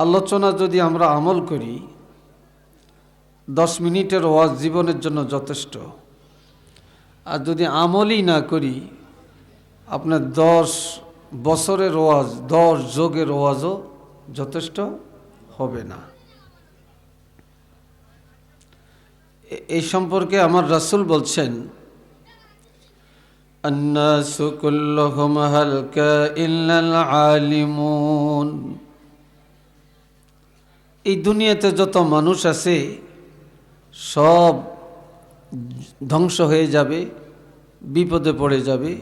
আলোচনা যদি আমরা আমল করি 10 মিনিটের ওয়াজ জীবনের জন্য যথেষ্ট। আর যদি আমলই না করি আপনার 10 বছরের ওয়াজ 10 যুগের ওয়াজও যথেষ্ট হবে না। এই সম্পর্কে আমার রাসূল বলছেন, আন্নাসু কুল্লুহুম হালকা ইল্লাল আলিমুন। এই দুনিয়াতে যত মানুষ আছে সব ধ্বংস হয়ে যাবে, বিপদে পড়ে যাবে,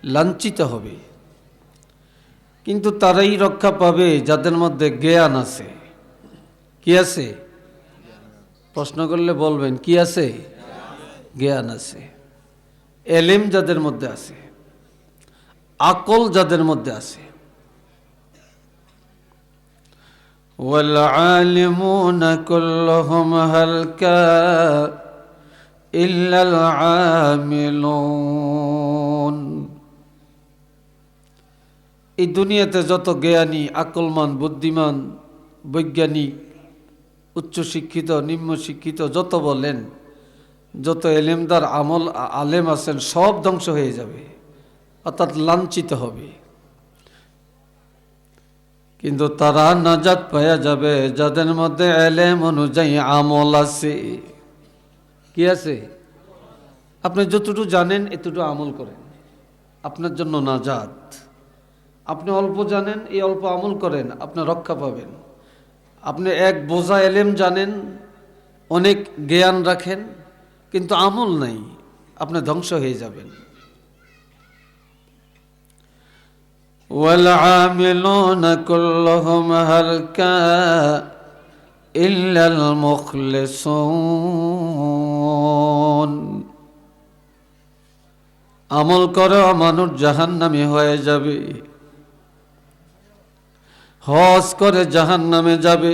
লাঞ্ছিত হবে, কিন্তু তারাই রক্ষা পাবে যাদের মধ্যে জ্ঞান আছে। কি আছে? প্রশ্ন করলে বলবেন কি আছে? জ্ঞান আছে। এলেম যাদের মধ্যে আছে, আকল যাদের মধ্যে আছে। والعالمون كلهم هلكا إلا العاملون। এই দুনিয়াতে যত জ্ঞানী, আকলমান, বুদ্ধিমান, বৈজ্ঞানিক, উচ্চশিক্ষিত, নিম্ন শিক্ষিত যত বলেন, যত এলেমদার আলেম আছেন সব ধ্বংস হয়ে যাবে, অর্থাৎ লাঞ্ছিত হবে। কিন্তু তারা নাজাত পাওয়া যাবে যাদের মধ্যে এলেম অনুযায়ী আমল আছে। কি আছে? আপনি যতটুকু জানেন এতটুকু আমল করেন, আপনার জন্য নাজাত। আপনি অল্প জানেন, এই অল্প আমল করেন, আপনি রক্ষা পাবেন। আপনি এক বোঝা এলেম জানেন, অনেক জ্ঞান রাখেন, কিন্তু আমল নাই, আপনি ধ্বংস হয়ে যাবেন। والعاملون كلهم هلكا إلا المخلصون। আমল করে মানুষ জাহান্নামী হয়ে যাবে, হজ করে জাহান্নামে যাবে,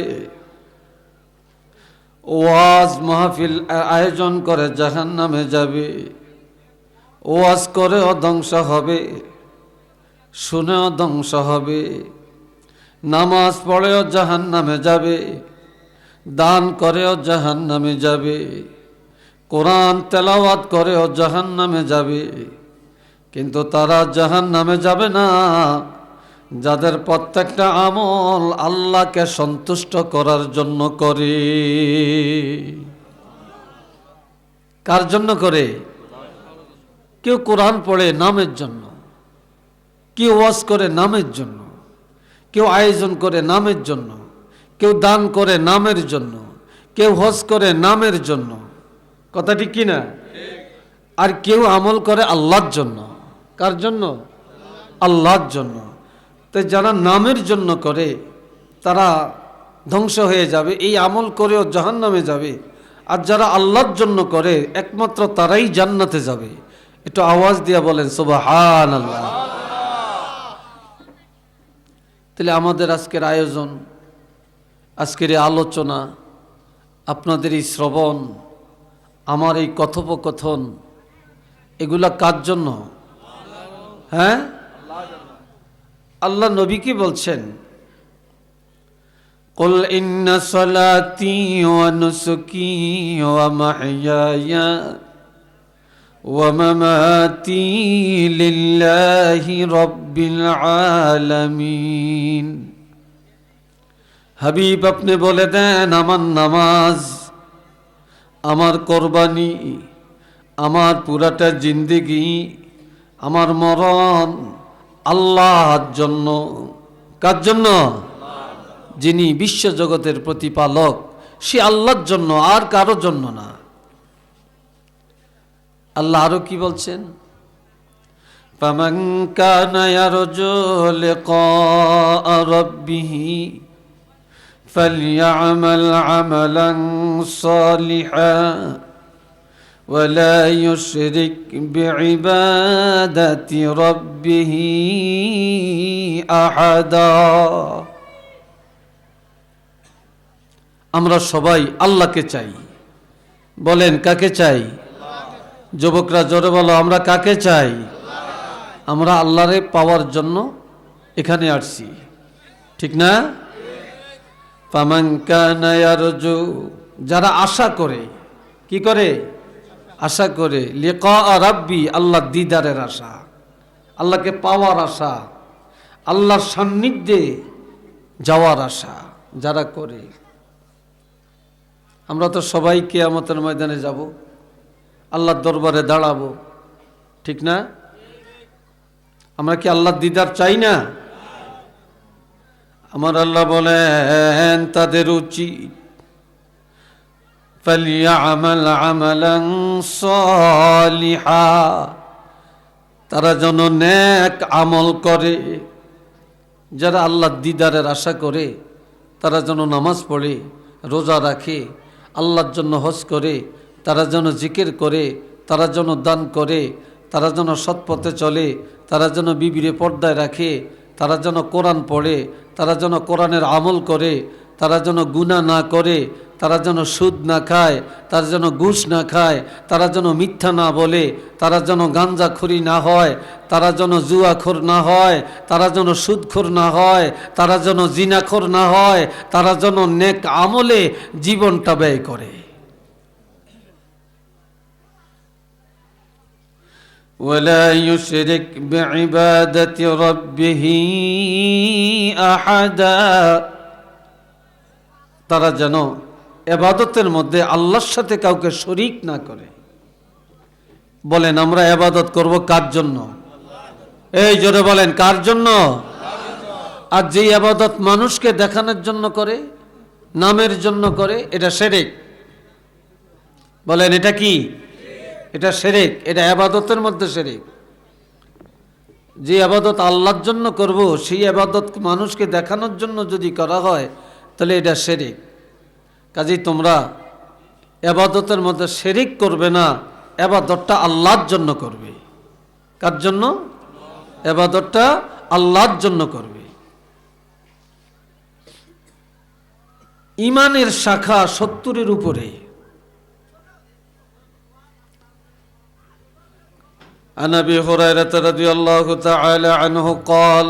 ওয়াজ মাহফিল আয়োজন করে জাহান্নামে যাবে, ওয়াজ করেও ধ্বংস হবে, শুনেও ধ্বংস হবে, নামাজ পড়েও জাহান্নামে যাবে, দান করেও জাহান্নামে যাবে, কোরআন তেলাওয়াত করেও জাহান্নামে যাবে। কিন্তু তারা জাহান্নামে যাবে না যাদের প্রত্যেকটা আমল আল্লাহকে সন্তুষ্ট করার জন্য করে। কার জন্য করে? কেউ কোরআন পড়ে নামের জন্য, কেউ ওয়াজ করে নামের জন্য, কেউ আয়োজন করে নামের জন্য, কেউ দান করে নামের জন্য, কেউ হজ করে নামের জন্য। কথা ঠিক কিনা? আর কেউ আমল করে আল্লাহর জন্য। কার জন্য? আল্লাহর জন্য। তাই যারা নামের জন্য করে তারা ধ্বংস হয়ে যাবে, এই আমল করেও জাহান্নামে যাবে। আর যারা আল্লাহর জন্য করে একমাত্র তারাই জান্নাতে যাবে। একটু আওয়াজ দিয়া বলেন সুবহানাল্লাহ। তাহলে আমাদের আজকের আয়োজন, আজকের এই আলোচনা, আপনাদের এই শ্রবণ, আমার এই কথোপকথন, এগুলা কার জন্য? হ্যাঁ, আল্লাহ নবী কি বলছেন? কুল ইন্না সালাতি ওয়া নুসুকি ওয়া মাহইয়ায়া ওয়া মামাতি লিল্লাহি রাব্বিল আলামিন। হাবিব আপনি বলে দেন, আমার নামাজ, আমার কোরবানি, আমার পুরাটা জিন্দেগি, আমার মরণ আল্লাহর জন্য। কার জন্য? যিনি বিশ্বজগতের প্রতিপালক, সে আল্লাহর জন্য, আর কারো জন্য না। আল্লাহ আরো কি বলছেন? ফামান কানা ইয়ারজু লিকা রাব্বিহি ফালইআমাল আমালান সালিহান ولا يشرك بعبادة ربه أحدا। আমরা সবাই আল্লাহকে চাই। বলেন কাকে চাই? যুবকরা জোরে বলো, আমরা কাকে চাই? আমরা আল্লাহরে পাওয়ার জন্য এখানে আসছি, ঠিক না? ফামান কানা ইয়ারজু, যারা আশা করে, কি করে? আশা করে, লিকা রাব্বি, আল্লাহর দিদারের আশা, আল্লাহকে পাওয়ার আশা, আল্লাহর সান্নিধ্যে যাওয়ার আশা যারা করে। আমরা তো সবাই কিয়ামতের ময়দানে যাব, আল্লাহর দরবারে দাঁড়াবো, ঠিক না? আমরা কি আল্লাহর দিদার চাই না? আমার আল্লাহ বলেন তাদের উচিত ফালিয়ামাল আমালান সালিহা, তারা যেন নেক আমল করে। যারা আল্লাহর দিদারের আশা করে তারা যেন নামাজ পড়ে, রোজা রাখে, আল্লাহর জন্য হজ করে, তারা যেন জিকির করে, তারা যেন দান করে, তারা যেন সৎ পথে চলে, তারা যেন বিবিরে পর্দায় রাখে, তারা যেন কোরআন পড়ে, তারা যেন কোরআনের আমল করে, তারা যেন গুনাহ না করে, তারা যেন সুদ না খায়, তারা যেন ঘুষ না খায়, তারা যেন মিথ্যা না বলে, তারা যেন গাঞ্জাখুরি না হয়, তারা যেন জুয়াখোর না হয়, তারা যেন সুদখোর না হয়, তারা যেন জিনাখোর না হয়, তারা যেন নেক আমলে জীবনটা ব্যয় করে। ولا يشرك بعبادة ربه أحدا, তারা যেন ইবাদতের মধ্যে আল্লাহর সাথে কাউকে শরীক না করে। বলেন আমরা ইবাদত করব কার জন্য? এই জোরে বলেন কার জন্য? আর যে ইবাদত মানুষকে দেখানোর জন্য করে, নামের জন্য করে, এটা শিরক। বলেন এটা কি? এটা শিরক, এটা ইবাদতের মধ্যে শিরক। যে ইবাদত আল্লাহর জন্য করব, সেই ইবাদত মানুষকে দেখানোর জন্য যদি করা হয় তাহলে এটা শিরক। কাজেই তোমরা ইবাদতের মধ্যে শিরক করবে না, ইবাদতটা আল্লাহর জন্য করবে। কার জন্য? ইবাদতটা আল্লাহর জন্য করবে। ঈমানের শাখা 70-এর উপরে। عن أبي هريرة رضي الله تعالى عنه قال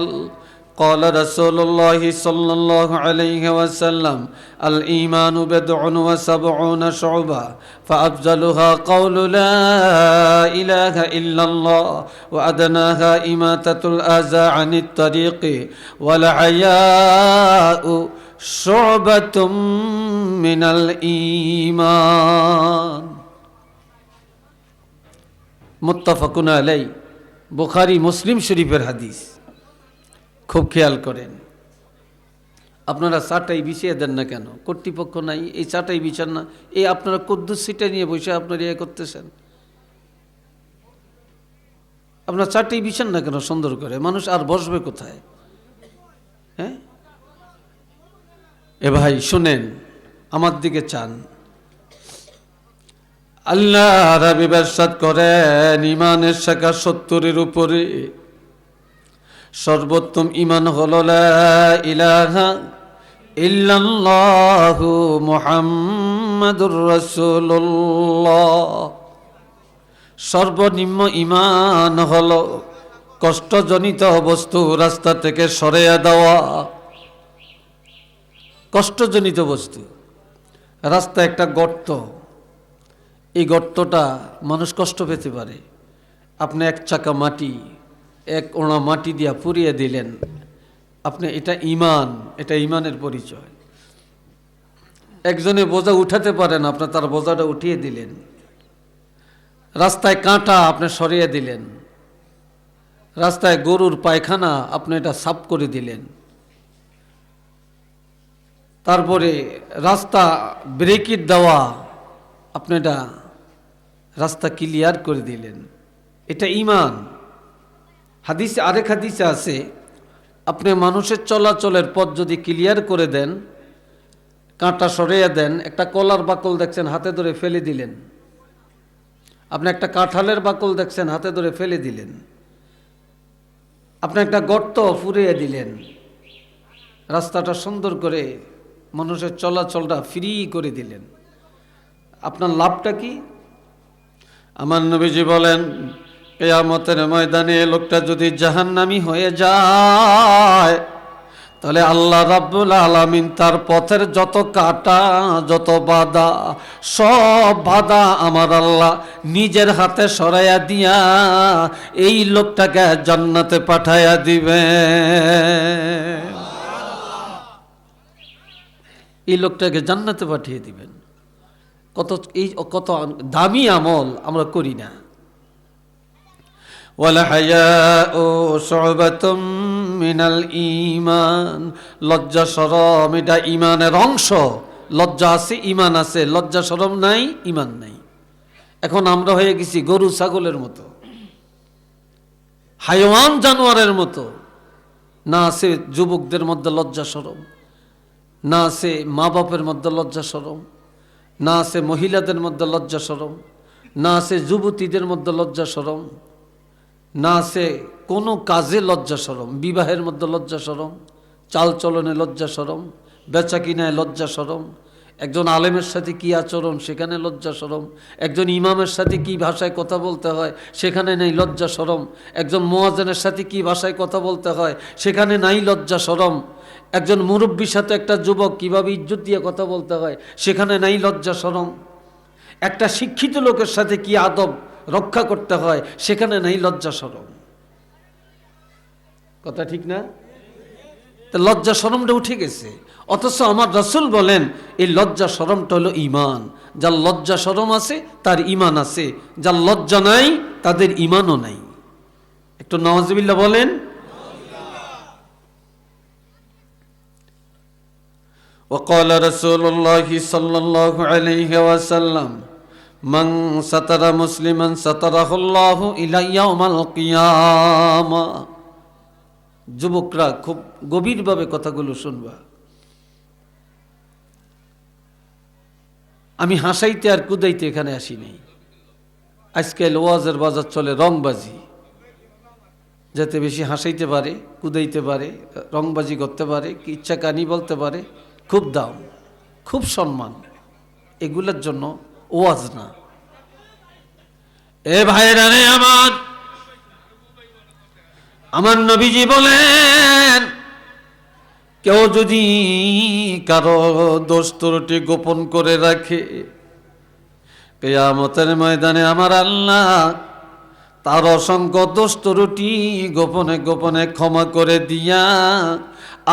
قال رسول الله صلى الله عليه وسلم الإيمان بضع وسبعون شعبة فأفضلها قول لا إله إلا الله وأدناها إماتة الأذى عن الطريق والحياء شعبة من الإيمان মুত্তাফাকুন আলাই, বুখারী মুসলিম শরীফের হাদিস। খুব খেয়াল করেন, আপনারা চাটাই বিছিয়ে দেন না কেন? কর্তৃপক্ষ নাই, এই চাটাই বিছান না, এই আপনারা কুদ্দুস সিটে নিয়ে বসে আপনারা ইয়ে করতেছেন। আপনারা চাটাই বিছান না কেন সুন্দর করে? মানুষ আর বসবে কোথায়? হ্যাঁ এ ভাই শুনেন, আমার দিকে চান। আল্লাহ রাবি ইরশাদ করেন ঈমানের শাখা 70-এর উপরে। সর্বোত্তম ঈমান হলো লা ইলাহা ইল্লাল্লাহু মুহাম্মাদুর রাসূলুল্লাহ। সর্বনিম্ন ঈমান হলো কষ্টজনিত বস্তু রাস্তা থেকে সরিয়ে দেওয়া। কষ্টজনিত বস্তু, রাস্তা একটা গর্ত, এই গর্তটা মানুষ কষ্ট পেতে পারে। আপনি এক চাকা মাটি, এক ওড়া মাটি দিয়া পুড়িয়ে দিলেন, আপনি এটা ঈমান, এটা ঈমানের পরিচয়। একজনে বোঝা উঠাতে পারেন, আপনি তার বোঝাটা উঠিয়ে দিলেন। রাস্তায় কাঁটা, আপনি সরিয়ে দিলেন। রাস্তায় গরুর পায়খানা, আপনি এটা সাফ করে দিলেন। তারপরে রাস্তা ব্রেকিট দেওয়া, আপনি এটা রাস্তা ক্লিয়ার করে দিলেন। এটা ঈমান। হাদিসে, আরেক হাদিসে আছে, আপনি মানুষের চলাচলের পথ যদি ক্লিয়ার করে দেন, কাঁটা সরিয়ে দেন, একটা কলার বাকল দেখছেন হাতে ধরে ফেলে দিলেন, আপনি একটা কাঁঠালের বাকল দেখছেন হাতে ধরে ফেলে দিলেন, আপনি একটা গর্ত ফুরিয়ে দিলেন, রাস্তাটা সুন্দর করে মানুষের চলাচলটা ফ্রি করে দিলেন, আপনার লাভটা কি? আমার নবীজি বলেন কিয়ামতের ময়দানে লোকটা যদি জাহান্নামী হয়ে যায়, তাহলে আল্লাহ রাব্বুল আলামিন তার পথের যত কাটা, যত বাধা, সব বাধা আমার আল্লাহ নিজের হাতে সরাইয়া দিয়া এই লোকটাকে জান্নাতে পাঠাইয়া দিবে। এই লোকটাকে জান্নাতে পাঠিয়ে দিবেন। কত দামি আমল আমরা করি না। ওয়াল হায়াউ শুবাতুম মিনাল ঈমান, লজ্জা শরম এটা ঈমানের অংশ। লজ্জা আছে, ঈমান আছে, লজ্জা শরম নাই, ঈমান নাই। এখন আমরা হয়ে গেছি গরু ছাগলের মতো, হাইওয়ান জানোয়ারের মতো। না আছে যুবকদের মধ্যে লজ্জা শরম, না আছে মা বাপের মধ্যে লজ্জা শরম, না আছে মহিলাদের মধ্যে লজ্জা শরম, না আছে যুবতীদের মধ্যে লজ্জা শরম, না আছে কোনো কাজে লজ্জা শরম। বিবাহের মধ্যে লজ্জা শরম, চাল চলনে লজ্জা শরম, বেচা কিনায় লজ্জা শরম, একজন আলেমের সাথে কি আচরণ সেখানে লজ্জা শরম, একজন ইমামের সাথে কি ভাষায় কথা বলতে হয় সেখানে নেই লজ্জা শরম, একজন মুয়াজ্জিনের সাথে কি ভাষায় কথা বলতে হয় সেখানে নাই লজ্জা শরম, একজন মুরব্বীর সাথে একটা যুবক কিভাবে ইজ্জত দিয়ে কথা বলতে হয় সেখানে নাই লজ্জা শরম, একটা শিক্ষিত লোকের সাথে কি আদব রক্ষা করতে হয় সেখানে নাই লজ্জা শরম। কথা ঠিক না? লজ্জা শরমটা উঠে গেছে। অথচ আমার রাসূল বলেন এই লজ্জা শরমটা হলো ঈমান। যার লজ্জা শরম আছে তার ঈমান আছে, যার লজ্জা নাই তাদের ঈমানও নাই। একটু নাউযুবিল্লাহ বলেন। وقال رسول الله صلى الله عليه وسلم من ستر مسلما ستره الله إلى يوم القيامة। যুবকরা খুব গভীরভাবে কথাগুলো শুনবা। আমি হাসাইতে আর কুদাইতে এখানে আসি নাই। আজকাল ওয়াজের বাজার চলে রংবাজি, যাতে বেশি হাসাইতে পারে, কুদাইতে পারে, রংবাজি করতে পারে, ইচ্ছা কানি বলতে পারে, খুব দাম, খুব সম্মান। এগুলোর জন্য ওয়াজ না। এ ভাইরা রে আমার নবীজি বলেন কেউ যদি কারো দোষ ত্রুটি গোপন করে রাখে, কিয়ামতের ময়দানে আমার আল্লাহ তার অসংখ্য দোষ ত্রুটি গোপনে গোপনে ক্ষমা করে দিয়া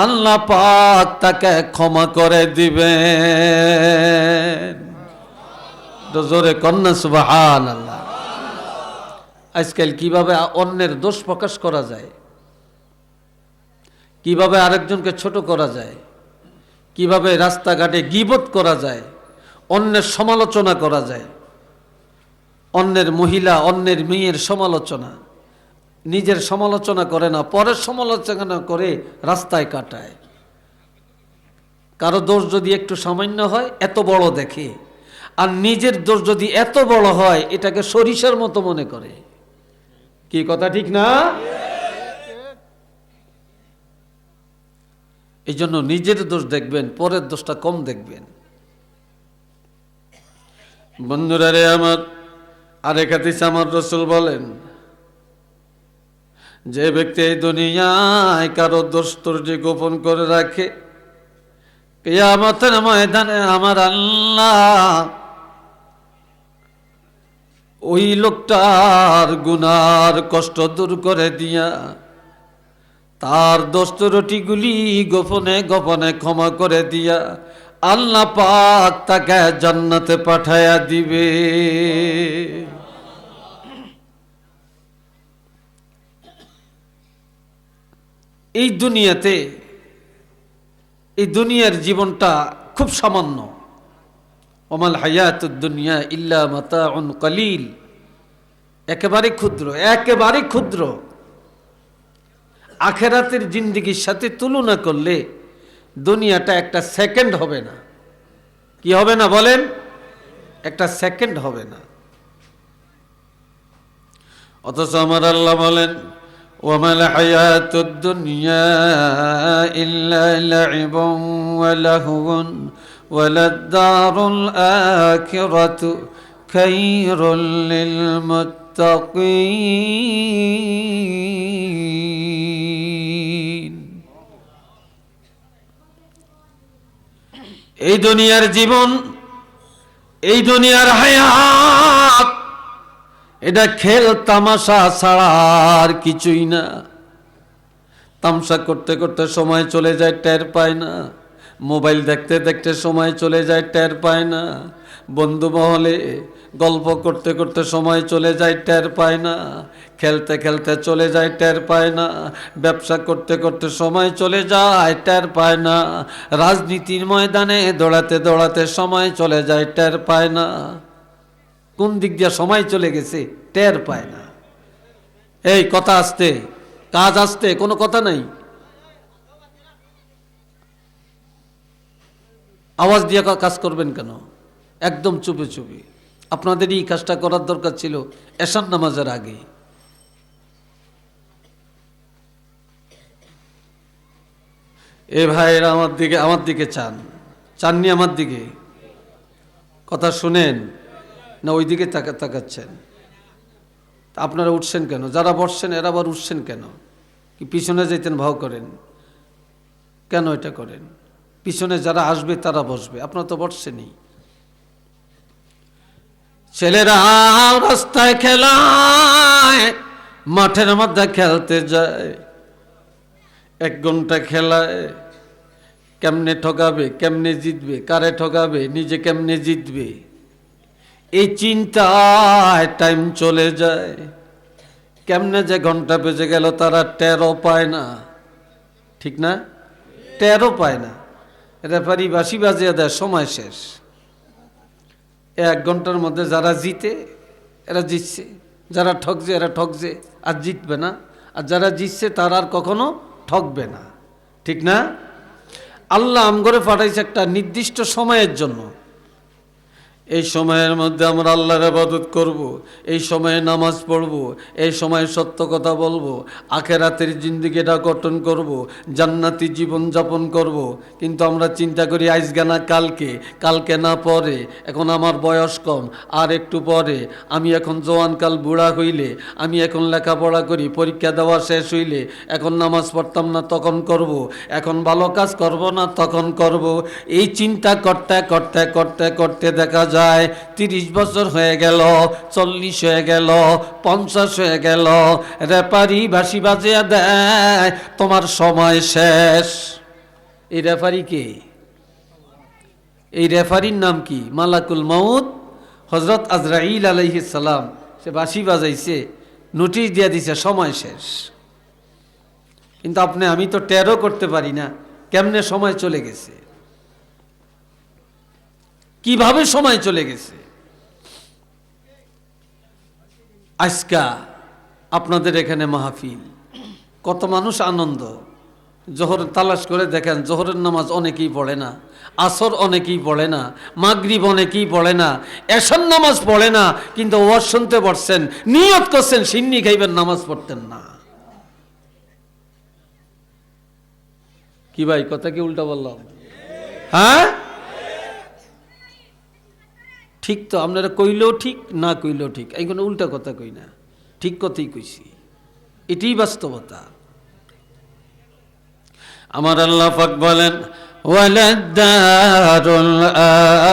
আল্লাহ পাক তাকে ক্ষমা করে দিবেন। জোরে কন্যা সুবহানাল্লাহ। আজকাল কিভাবে অন্যের দোষ প্রকাশ করা যায়, কিভাবে আরেকজনকে ছোট করা যায়, কিভাবে রাস্তাঘাটে গীবত করা যায়, অন্যের সমালোচনা করা যায়, অন্যের মহিলা অন্যের মেয়ের সমালোচনা, নিজের সমালোচনা করে না পরের সমালোচনা করে রাস্তায় কাটায়। কারো দোষ যদি একটু সামান্য হয় এত বড় দেখে, আর নিজের দোষ যদি এত বড় হয় এটাকে সরিষার মতো মনে করে। কি কথা ঠিক না? এই জন্য নিজের দোষ দেখবেন, পরের দোষটা কম দেখবেন। বন্ধুরা রে আমার, আরেক হাদিসে আমার রাসূল বলেন যে ব্যক্তি এই দুনিয়ায় কারো দোষ ত্রুটি গোপন করে রাখে, কিয়ামতের ময়দানে আমার আল্লাহ ওই লোকটার গুনার কষ্ট দূর করে দিয়া তার দোষ ত্রুটিগুলি গোপনে গোপনে ক্ষমা করে দিয়া আল্লাহ পাক তাকে জান্নাতে পাঠাইয়া দিবে। এই দুনিয়াতে, এই দুনিয়ার জীবনটা খুব সামান্য। ওমাল হায়াতুদ দুনিয়া ইল্লা মাতাউন কলিল, একেবারে ক্ষুদ্র, একেবারে ক্ষুদ্র। আখেরাতের জিন্দেগির সাথে তুলনা করলে দুনিয়াটা একটা সেকেন্ড হবে না। কি হবে না বলেন? একটা সেকেন্ড হবে না। অথচ আমার আল্লাহ বলেন ওয়ামাল হায়াতুদ দুনিয়া ইল্লা লাইবুন ওয়া লাহওয়ুন ওয়ালাদ-দারুল আখিরাতু খায়রুল লিল মুত্তাকিন। এই দুনিয়ার জীবন, এই দুনিয়ার হায়াত, এটা খেল তামাশা ছাড়া আর কিছুই না। তামসা করতে করতে সময় চলে যায়, টের পায় না। মোবাইল দেখতে দেখতে সময় চলে যায়, টের পায় না। বন্ধু মহলে গল্প করতে করতে সময় চলে যায়, টের পায় না। খেলতে খেলতে চলে যায়, টের পায় না। ব্যবসা করতে করতে সময় চলে যায়, টের পায় না। রাজনীতির ময়দানে দৌড়াতে দৌড়াতে সময় চলে যায়, টের পায় না। কোন দিক দিয়ে সময় চলে গেছে টের পায় না। এই কথা আসতে, কাজ আসতে, কোনো কথা নাই। আওয়াজ দিয়ে কাজ করবেন কেন? একদম চুপে চুপে। আপনাদের এই কাজটা করার দরকার ছিল এশার নামাজের আগে। এ ভাইয়েরা আমার দিকে চাননি আমার দিকে? কথা শুনেন না ওই দিকে তাকাচ্ছেন? আপনারা উঠছেন কেন? যারা বসছেন এরা আবার উঠছেন কেন? কি পিছনে যেতেন ভাও করেন কেন? এটা করেন, পিছনে যারা আসবে তারা বসবে, আপনারা তো বসছেনই। ছেলেরা রাস্তায় খেলায়, মাঠের মধ্যে খেলতে যায়, 1 ঘন্টা খেলায় কেমনে ঠকাবে, কেমনে জিতবে, কারে ঠকাবে, নিজে কেমনে জিতবে, এই চিন্তায় টাইম চলে যায়। কেমনে যে ঘন্টা বেজে গেল তারা টেরও পায় না। ঠিক না? টেরও পায় না। রেফারি বাঁশি বাজিয়ে দেয়, সময় শেষ। 1 ঘন্টার মধ্যে যারা জিতে এরা জিতছে, যারা ঠকছে এরা ঠকছে, আর জিতবে না। আর যারা জিতছে তারা আর কখনো ঠকবে না। ঠিক না? আল্লাহ আমগরে পাঠাইছে একটা নির্দিষ্ট সময়ের জন্য। এই সময়ের মধ্যে আমরা আল্লাহর ইবাদত করব, এই সময়ে নামাজ পড়ব, এই সময়ে সত্য কথা বলবো, আখিরাতের জিন্দেগিটা গঠন করব, জান্নাতি জীবন যাপন করব। কিন্তু আমরা চিন্তা করি আজকে না কালকে, কালকে না পরে, এখন আমার বয়স কম, আর একটু পরে, আমি এখন জওয়ানকাল বুড়া হইলে, আমি এখন লেখাপড়া করি, পরীক্ষা দেওয়া শেষ হইলে, এখন নামাজ পড়তাম না তখন করব, এখন ভালো কাজ করব না তখন করব। এই চিন্তা করতে করতে করতে করতে দেখা যায় 30 বছর হয়ে গেল, 40 হয়ে গেল, 50 হয়ে গেল। রেফারি বাঁশি বাজিয়ে দেয়, তোমার সময় শেষ। এই রেফারি কে? এই রেফারির নাম কি? মালাকুল মাউত হযরত আজরাইল আলাইহিস সালাম। সে বাঁশি বাজাইছে, নোটিশ দিয়ে দিছে সময় শেষ। কিন্তু আমি তো টেরও করতে পারি না কেমনে সময় চলে গেছে, কিভাবে সময় চলে গেছে। আজকা আপনাদের এখানে মাহফিল, কত মানুষ আনন্দ। জোহর তালাশ করে দেখেন, জোহরের নামাজ অনেকেই পড়ে না, আসর অনেকেই পড়ে না, মাগরিব অনেকেই পড়ে না, এশার নামাজ পড়ে না। কিন্তু ওয়াজ শুনতে পারছেন, নিয়ত করছেন সিন্নি খাইবেন, নামাজ পড়তেন না। কি ভাই, কথা কি উল্টা বললাম? হ্যাঁ ঠিক তো, আপনারা কইলেও ঠিক, না কইলেও ঠিক, এই কোনো উল্টা কথা কই না, ঠিক কথাই কইছি, এটাই বাস্তবতা। আমার আল্লাহ পাক বলেন, ওয়ালাদ-দারুল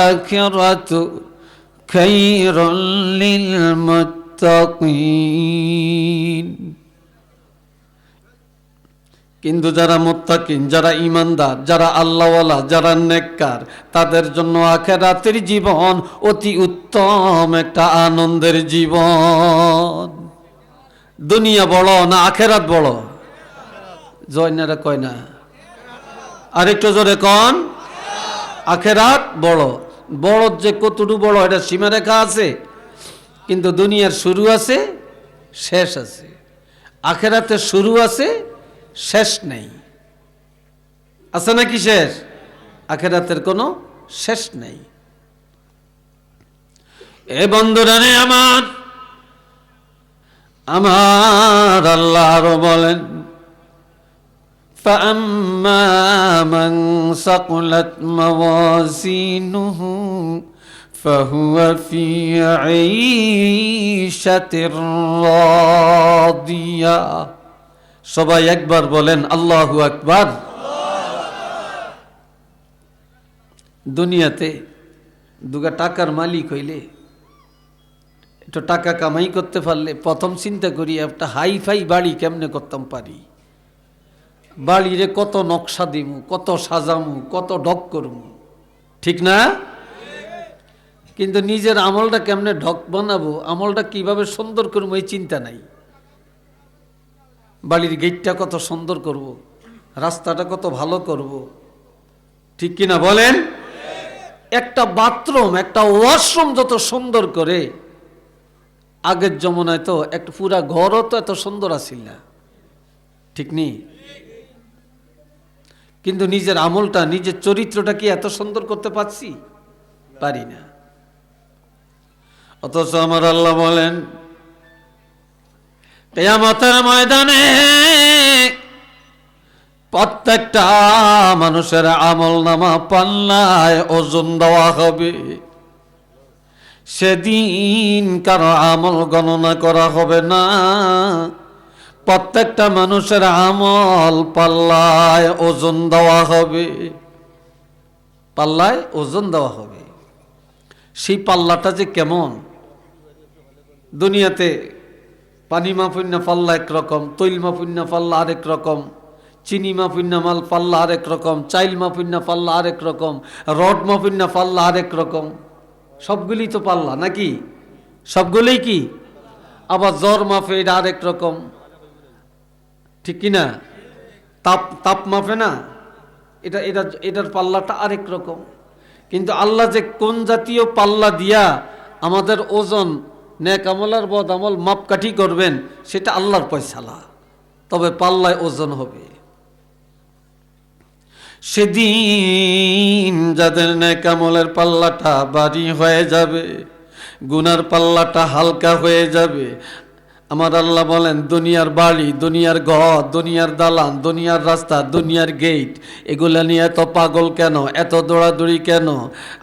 আখিরাতু খায়রুল লিল মুত্তাকিন। কিন্তু যারা মুত্তাকিন, যারা ঈমানদার, যারা আল্লাহওয়ালা, যারা নেককার, তাদের জন্য আখিরাতের জীবন অতি উত্তম একটা আনন্দের জীবন। দুনিয়া বড় না আখিরাত বড়? জয়নারা কয় না, আরেকটু জোরে কন। আখিরাত বড়। বড় যে কতটুকু বড় এটা সীমারেখা আছে, কিন্তু দুনিয়ার শুরু আছে, শেষ আছে। আখিরাতের শুরু আছে, শেষ নেই। আছে নাকি শেষ? আখিরাতের কোনো শেষ নেই। এ বন্ধুরা রে আমার আল্লাহ আরো বলেন, فَأَمَّا مَنْ ثَقُلَتْ مَوَازِينُهُ فَهُوَ فِي عِيشَةٍ راضية। সবাই একবার বলেন আল্লাহু আকবার। দুনিয়াতে দুগা টাকার মালিক হইলে, একটু টাকা কামাই করতে পারলে প্রথম চিন্তা করি একটা হাই ফাই বাড়ি কেমনে করতাম পারি, বাড়িরে কত নকশা দিমু, কত সাজামু, কত ঢক করমু, ঠিক না? কিন্তু নিজের আমলটা কেমনে ঢক বানাবো, আমলটা কিভাবে সুন্দর করবো এই চিন্তা নাই। বাড়ির গেটটা কত সুন্দর করব, রাস্তাটা কত ভালো করব, ঠিক কিনা বলেন? একটা বাথরুম, একটা ওয়াশরুম যত সুন্দর করে, আগের জমানায় তো একটা পুরা ঘরও তো এত সুন্দর আসিল না, ঠিক নেই? কিন্তু নিজের আমলটা, নিজের চরিত্রটা কি এত সুন্দর করতে পারছি? পারি না। অথচ আমার আল্লাহ বলেন কিয়ামতের ময়দানে প্রত্যেকটা মানুষের আমল নামা পাল্লায় ওজন দেওয়া হবে। সেদিন কারো আমল গণনা করা হবে না, প্রত্যেকটা মানুষের আমল পাল্লায় ওজন দেওয়া হবে, পাল্লায় ওজন দেওয়া হবে। সেই পাল্লাটা যে কেমন, দুনিয়াতে পানি মাপুন্না পাল্লা একরকম, তৈল মাপুন্না পাল্লা আরেক রকম, চিনি মাপুন্না মাল পাল্লা আরেক রকম, চাইল মাপুন্না পাল্লা আরেক রকম, রড মাপুন্না পাল্লা আরেক রকম। সবগুলি তো পাল্লা নাকি? সবগুলোই কি? আবার জ্বর মাপে এটা আরেক রকম, ঠিক কিনা? তাপ মাপে না, এটার পাল্লাটা আরেক রকম। কিন্তু আল্লাহ যে কোন জাতীয় পাল্লা দিয়া আমাদের ওজন, নেক আমল আর বদ আমল মাপকাঠি করবেন, সেটা আল্লাহর ফয়সালা। তবে পাল্লায় ওজন হবে। সেদিন যাদের নেক আমলের পাল্লাটা ভারী হয়ে যাবে, গুনার পাল্লাটা হালকা হয়ে যাবে। আমার আল্লাহ বলেন দুনিয়ার বাড়ি, দুনিয়ার ঘর, দুনিয়ার দালান, দুনিয়ার রাস্তা, দুনিয়ার গেট, এগুলা নিয়ে এত পাগল কেন, এত দৌড়াদৌড়ি কেন?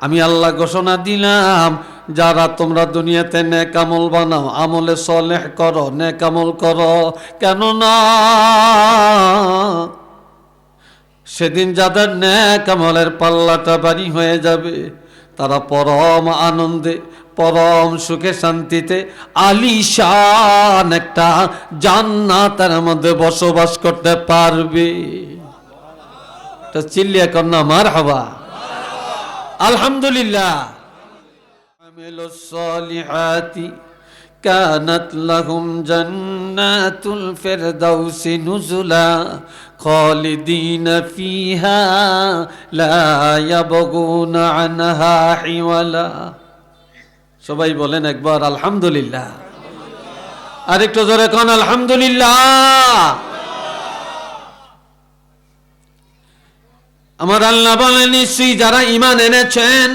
আমি আল্লাহ ঘোষণা দিলাম, যারা তোমরা দুনিয়াতে নেক আমল বানাও, আমলে সলেহ করো, নেক আমল করো, কেননা সেদিন যাদের নেক আমলের পাল্লাটা ভারী হয়ে যাবে, তারা পরম আনন্দে, পরম সুখে শান্তিতে আলিশান একটা জান্নাতের মধ্যে বসবাস করতে পারবে। তো চিল্লিয়া কন্যা মারহাবা, আলহামদুলিল্লাহ। আমিলুস সালিহাতি কানাত লাহুম জান্নাতুল ফিরদাউসি নুজুলা খালিদিনা ফিহা লা ইয়াবগুনা আনহা হিওয়ালা। সবাই বলেন একবার আলহামদুলিল্লাহ। আরেকটু জোরে কোন আলহামদুলিল্লাহ। আমার আল্লাহ বলেন নিশ্চয়ই যারা ঈমান এনেছেন,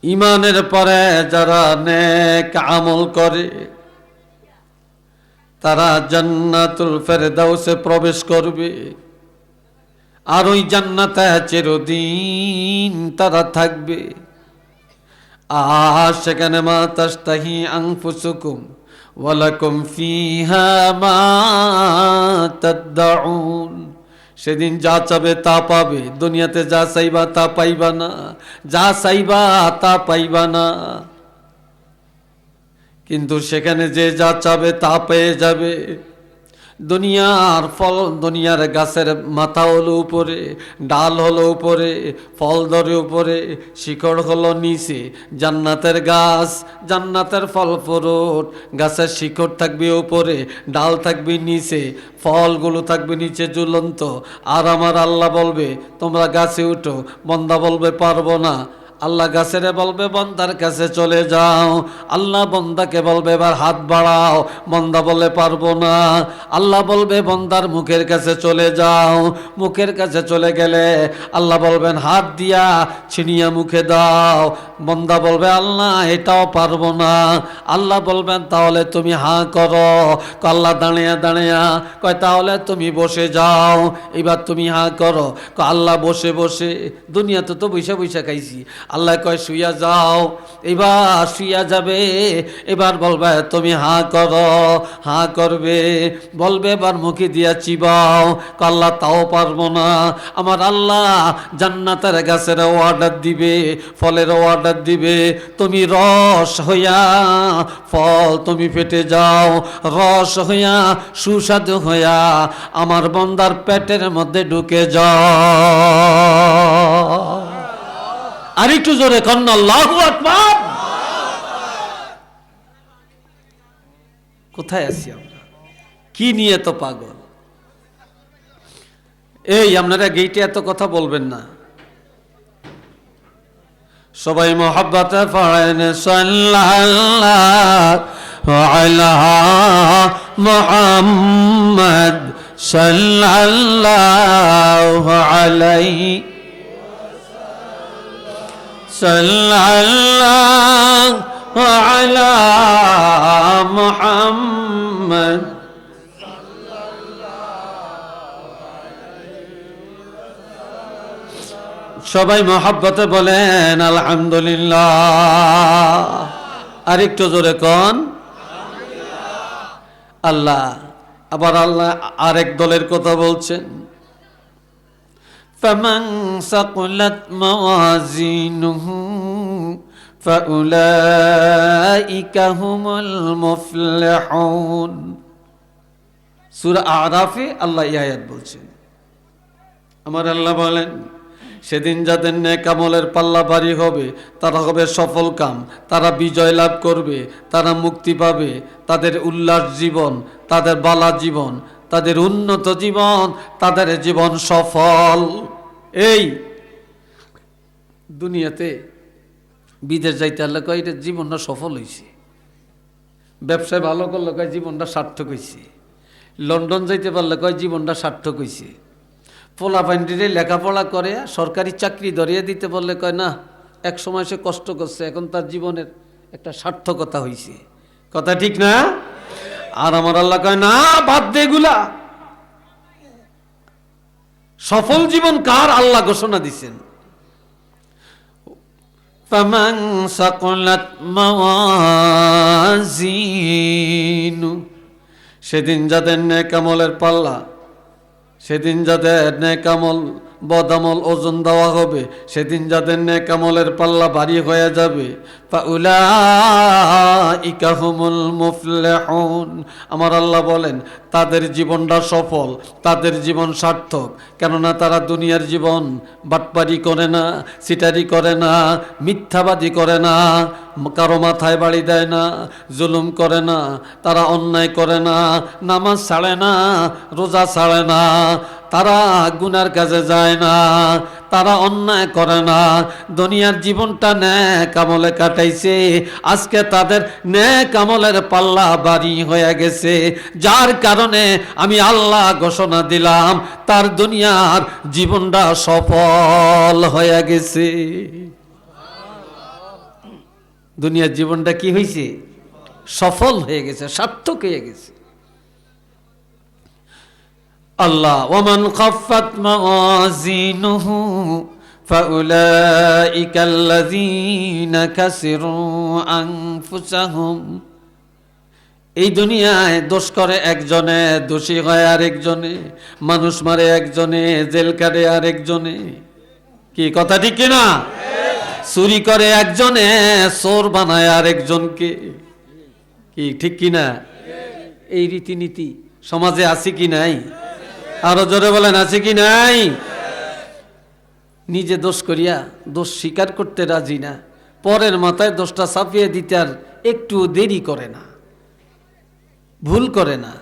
ঈমানের পরে যারা নেক আমল করে, তারা জান্নাতুল ফেরদাউসে প্রবেশ করবে। আর ওই জান্নাতে চিরদিন তারা থাকবে। আর সেখানে মা তাশতাহি আনফুসুকুম ওয়ালাকুম ফিহা মা তাদউন, সেদিন যা চাবে তা পাবে। দুনিয়াতে যা চাইবা তা পাইবা না, যা চাইবা তা পাইবা না। কিন্তু সেখানে যে যা চাবে তা পেয়ে যাবে। দুনিয়ার ফল, দুনিয়ার গাছের মাথা হলো উপরে, ডাল হলো উপরে, ফল ধরে উপরে, শিকড় হলো নিচে। জান্নাতের গাছ, জান্নাতের ফল ফ্রুট, গাছের শিকড় থাকবে উপরে, ডাল থাকবে নিচে, ফলগুলো থাকবে নিচে ঝুলন্ত। আর আমার আল্লাহ বলবে তোমরা গাছে উঠো, বন্দা বলবে পারবো না। আল্লাহ গাছেরে বলবে বন্দার কাছে চলে যাও। আল্লাহ বন্দাকে বলবে এবার হাত বাড়াও, বন্দা বলে পারবো না। আল্লাহ বলবে বন্দার মুখের কাছে চলে যাও। মুখের কাছে চলে গেলে আল্লাহ বলবেন হাত দিয়া ছিনিয়া মুখে দাও। বন্দা বলবে আল্লাহ এটাও পারবো না। আল্লাহ বলবেন তাহলে তুমি হাঁ করো। আল্লাহ দাঁড়িয়ে দাঁড়িয়ে কয় তাহলে তুমি বসে যাও, এবার তুমি হাঁ করো। আল্লাহ বসে বসে, দুনিয়াতে তো বৈশা বৈশা খাইছি, আল্লাহ কয় শুইয়া যাও, এবার শুইয়া যাবে, এবার বলবে তুমি হা করো, হা করবে, বলবে এবার মুখে দিয়া চিবাও, আল্লাহ তাও পারবো না। আমার আল্লাহ জান্নাতের গাছের অর্ডার দিবে, ফলের অর্ডার দিবে, তুমি রস হইয়া ফল তুমি পেটে যাও, রস হইয়া সুস্বাদু হইয়া আমার বন্দার পেটের মধ্যে ঢুকে যাও। আর একটু জোরে কন্যা আল্লাহু আকবার। কোথায় আছি আমরা? কি নিয়ে তো পাগল? এই আপনারা গেইটে এত কথা বলবেন না, সবাই মোহাব্বতে পড়েন সাল্লাল্লাহু আলা মুহাম্মদ সাল্লাল্লাহু আলাইহি সাল্লাল্লাহু আলা মুহাম্মদ। সবাই মহব্বতে বলেন আলহামদুলিল্লাহ। আর একটু জোরে কোন আল্লাহ। আবার আল্লাহ আরেক দলের কথা বলছেন, ফামান সাকুলাত মাওয়াজিনুহু ফাউলাইকা হুমুল মুফলিহুন। সূরা আরাফে আল্লাহ এই আয়াত বলছেন। আমার আল্লাহ বলেন, সেদিন যাদের নেক আমলের পাল্লা ভারী হবে তারা হবে সফল কাম, তারা বিজয় লাভ করবে, তারা মুক্তি পাবে, তাদের উল্লাস জীবন, তাদের বালা জীবন, তাদের উন্নত জীবন, তাদের জীবন সফল। এই দুনিয়াতে বিদেশ যাইতে আল্লাহ কয় এটা জীবনটা সফল হয়েছে, ব্যবসায় ভালো করলে কয় জীবনটা সার্থক হয়েছে, লন্ডন যাইতে পারলে কয় জীবনটা সার্থক হয়েছে, পোলা পান্ডিরে লেখাপড়া করে সরকারি চাকরি ধরিয়ে দিতে বললে কয় না, এক সময় সে কষ্ট করছে, এখন তার জীবনের একটা সার্থকতা হয়েছে। কথা ঠিক না? আর আমার আল্লাহ কয় না, বাদ দে এগুলা। সফল জীবন কার? আল্লাহ ঘোষণা দিচ্ছেন, ফামান সাকুলাত মাওয়াজিনু, সেদিন যাদের নেক আমলের পাল্লা, সেদিন যাদের নেক আমল বদামল ওজন দেওয়া হবে, সেদিন যাদের নেক আমলের পাল্লা ভারী হয়ে যাবে, ফাউলাইকা হুমুল মুফলিহুন। আমার আল্লাহ বলেন তাদের জীবনটা সফল, তাদের জীবন সার্থক। কেননা তারা দুনিয়ার জীবন বাটপারি করে না, সিটারি করে না, মিথ্যাবাদী করে না, কারো মাথায় বাড়ি দেয় না, জুলুম করে না, তারা অন্যায় করে না, নামাজ ছাড়ে না, রোজা ছাড়ে না, তারা গুনার কাজে যায় না, তারা অন্যায় করে না, দুনিয়ার জীবনটা নেক আমলে কাটাইছে। আজকে তাদের নেক আমলের পাল্লা ভারী হয়ে গেছে, যার কারণে আমি আল্লাহ ঘোষণা দিলাম তার দুনিয়ার জীবনটা সফল হয়ে গেছে। দুনিয়ার জীবনটা কি হয়েছে? সফল হয়ে গেছে, সার্থক হয়ে গেছে। আল্লাহ ওয়ামান খাফফাত মাওয়াজিনুহু ফাউলাইকা আল্লাযীনা কাসিরু আনফুসাহুম। এই দুনিয়ায় দোষ করে একজনে, দোষী হয় আরেকজনে, মানুষ মারে একজনে, জেল কাটে আরেকজনে। কি কথা ঠিক কিনা? চুরি করে একজনে, চোর বানায় আরেকজনকে। কি ঠিক কিনা? এই রীতিনীতি সমাজে আছে কি নাই? আরো জোরে বলেন, আছে কি নাই? নিজে দোষ করিয়া দোষ স্বীকার করতে রাজি না, পরের মাথায় দোষটা চাপিয়ে দিতে আর একটু দেরি করে না, ভুল করে না।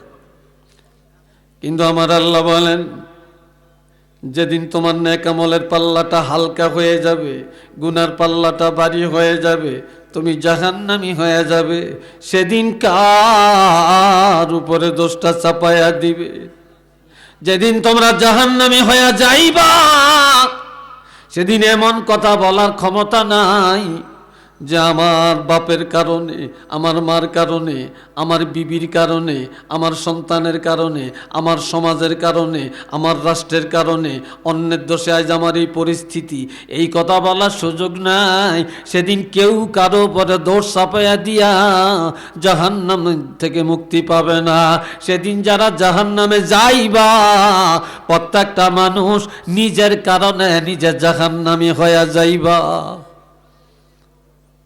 কিন্তু আমার আল্লাহ বলেন যেদিন তোমার নেক আমলের পাল্লাটা হালকা হয়ে যাবে, গুনার পাল্লাটা ভারী হয়ে যাবে, তুমি জাহান্নামী হয়ে যাবে, সেদিন কার উপরে দোষটা চাপায়া দিবে? যেদিন তোমরা জাহান্নামী হয়ে যাইবা, সেদিন এমন কথা বলার ক্ষমতা নাই যে আমার বাপের কারণে, আমার মার কারণে, আমার বিবির কারণে, আমার সন্তানের কারণে, আমার সমাজের কারণে, আমার রাষ্ট্রের কারণে, অন্যের দোষে আজ আমার এই পরিস্থিতি, এই কথা বলার সুযোগ নাই। সেদিন কেউ কারো পরে দোষ চাপাইয়া দিয়া জাহান্নাম থেকে মুক্তি পাবে না। সেদিন যারা জাহান্নামে যাইবা, প্রত্যেকটা মানুষ নিজের কারণে নিজে জাহান্নামী হইয়া যাইবা,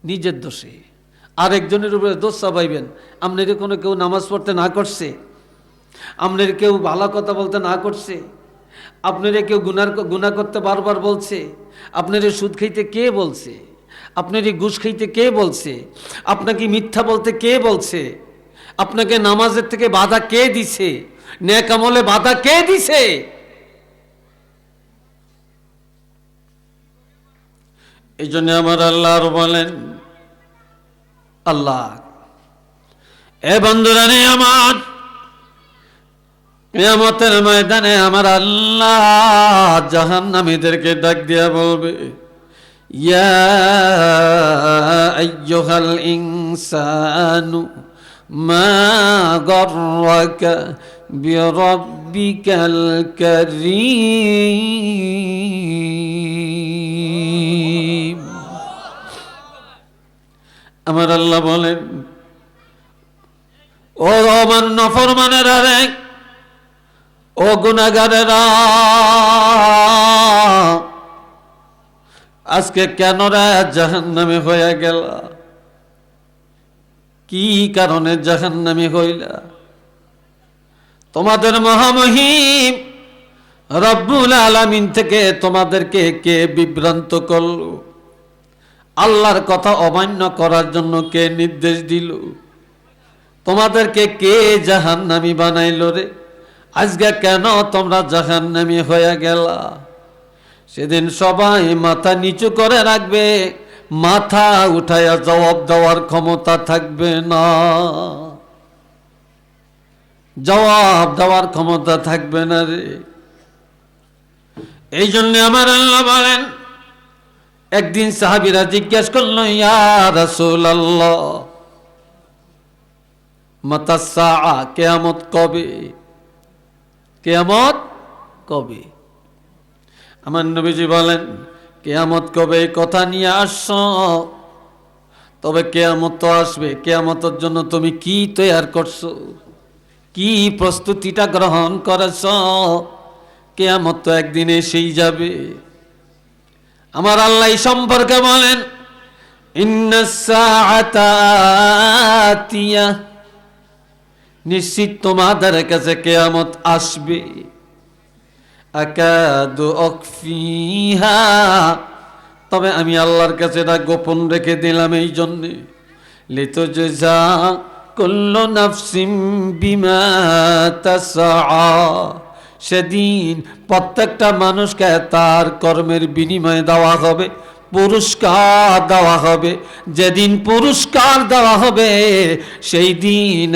নিজের দোষে। আরেকজনের উপরে দোষ চাপাইবেন। আপনার কোনো কেউ নামাজ পড়তে না করছে, আপনার কেউ ভালো কথা বলতে না করছে, আপনারে কেউ গুনাহ করতে বারবার বলছে, আপনারে সুদ খাইতে কে বলছে, আপনারে ঘুষ খাইতে কে বলছে, আপনাকে মিথ্যা বলতে কে বলছে, আপনাকে নামাজের থেকে বাধা কে দিছে, নেক আমলে বাধা কে দিছে? এই জন্য আমার আল্লাহ আর বলেন, আল্লাহ এ বন্ধুরা রে আমার, কিয়ামতের ময়দানে আমার আল্লাহ জাহান্নামীদেরকে ডাক দিয়া বলবে, ইয়া আইয়ুহাল ইনসানু মা গররাকা বিরাব্বিকাল কারীম। আমার আল্লাহ বলেন, ও আমার নাফরমানেরা রে, ও গুনাহগারেরা, আজকে কেন রে জাহান্নামী হয়ে গেল? কি কারণে জাহান্নামী হইলা? তোমাদের মহামহিম রব্বুল আলামিন থেকে তোমাদেরকে কে বিভ্রান্ত করল? আল্লাহর কথা অমান্য করার জন্য কে নির্দেশ দিল? তোমাদেরকে কে জাহান্নামী বানাইল রে? আজকে কেন তোমরা জাহান্নামী হয়ে গেলা? সেদিন সবাই মাথা নিচু করে রাখবে, মাথা উঠাইয়া জবাব দেওয়ার ক্ষমতা থাকবে না, জবাব দেওয়ার ক্ষমতা থাকবে না রে। এই জন্য আমার আল্লাহ বলেন, একদিন সাহাবীরা জিজ্ঞাসা করল, ইয়া রাসূলুল্লাহ মাতা সাআ, কিয়ামত কবে? কিয়ামত কবে? আমার নবীজি বলেন, কিয়ামত কবে এই কথা নিয়ে আসছো, তবে কিয়ামত তো আসবে। কিয়ামতের জন্য তুমি কি তৈরি করছো, কি প্রস্তুতিটা গ্রহণ করেছো? কিয়ামত তো একদিন এসেই যাবে। আমার আল্লাহ এই সম্পর্কে বলেন, ইন্নাস সাআতা আতিয়া, নিশ্চিত তোমাদের কাছে কিয়ামত আসবে। আকাদু উখফিহা, তবে আমি আল্লাহর কাছে এটা গোপন রেখে দিলাম এই জন্যে, লিতুজজা কুল্লু নাফসিম বিমা তাসআ, সেদিন প্রত্যেকটা মানুষকে তার কর্মের বিনিময়ে দেওয়া হবে, পুরস্কার দেওয়া হবে। যেদিন পুরস্কার দেওয়া হবে সেই দিন